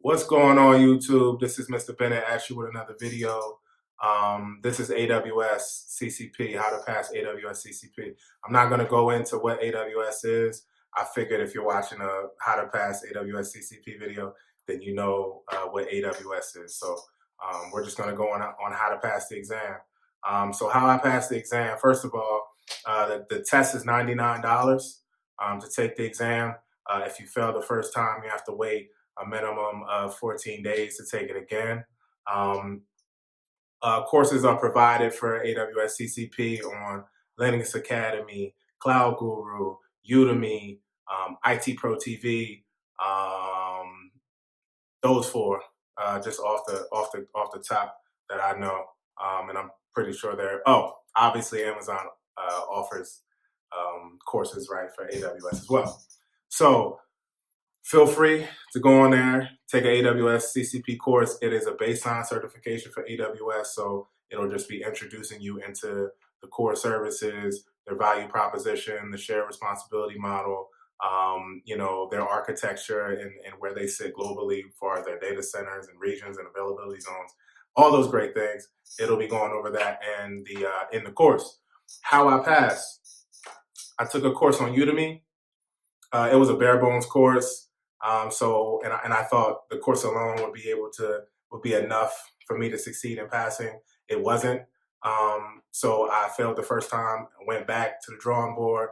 What's going on, YouTube? This is Mr. Bennett at you with another video. This is AWS CCP, how to pass AWS CCP. I'm not going to go into what AWS is. I figured if you're watching a how to pass AWS CCP video, then you know what AWS is. So we're just going to go on how to pass the exam. So how I pass the exam, first of all, the test is $99 to take the exam. If you fail the first time, you have to wait a minimum of 14 days to take it again. Courses are provided for AWS CCP on Linux Academy, Cloud Guru, Udemy, IT Pro TV. Those four, just off the top that I know, and I'm pretty sure they're. Oh, obviously Amazon offers courses, right, for AWS as well. So feel free to go on there, take an AWS CCP course. It is a baseline certification for AWS, so it'll just be introducing you into the core services, their value proposition, the shared responsibility model, their architecture and where they sit globally as far as their data centers and regions and availability zones, all those great things. It'll be going over that in the course. How I passed. I took a course on Udemy. It was a bare bones course. And I thought the course alone would be enough for me to succeed in passing. It wasn't. So I failed the first time, went back to the drawing board,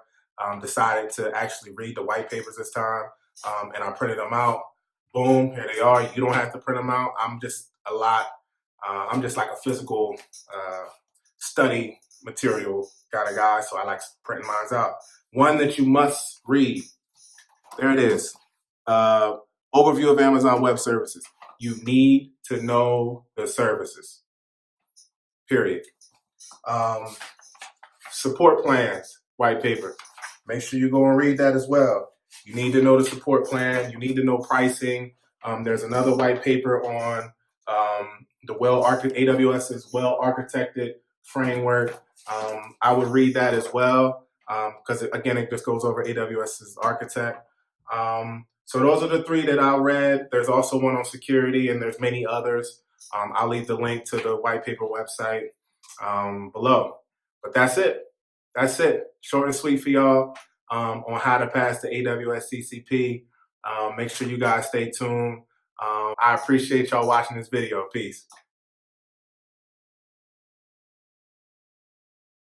decided to actually read the white papers this time, and I printed them out. Boom, here they are. You don't have to print them out. I'm just like a physical study material kind of guy, so I like printing mine out. One that you must read. There it is. Overview of Amazon Web Services. You need to know the services, period. Support plans, white paper. Make sure you go and read that as well. You need to know the support plan. You need to know pricing. There's another white paper on AWS's well-architected framework. I would read that as well because, again, it just goes over AWS's architect. So those are the three that I read. There's also one on security, and there's many others. I'll leave the link to the white paper website below. But that's it. That's it. Short and sweet for y'all on how to pass the AWS CCP. Make sure you guys stay tuned. I appreciate y'all watching this video. Peace.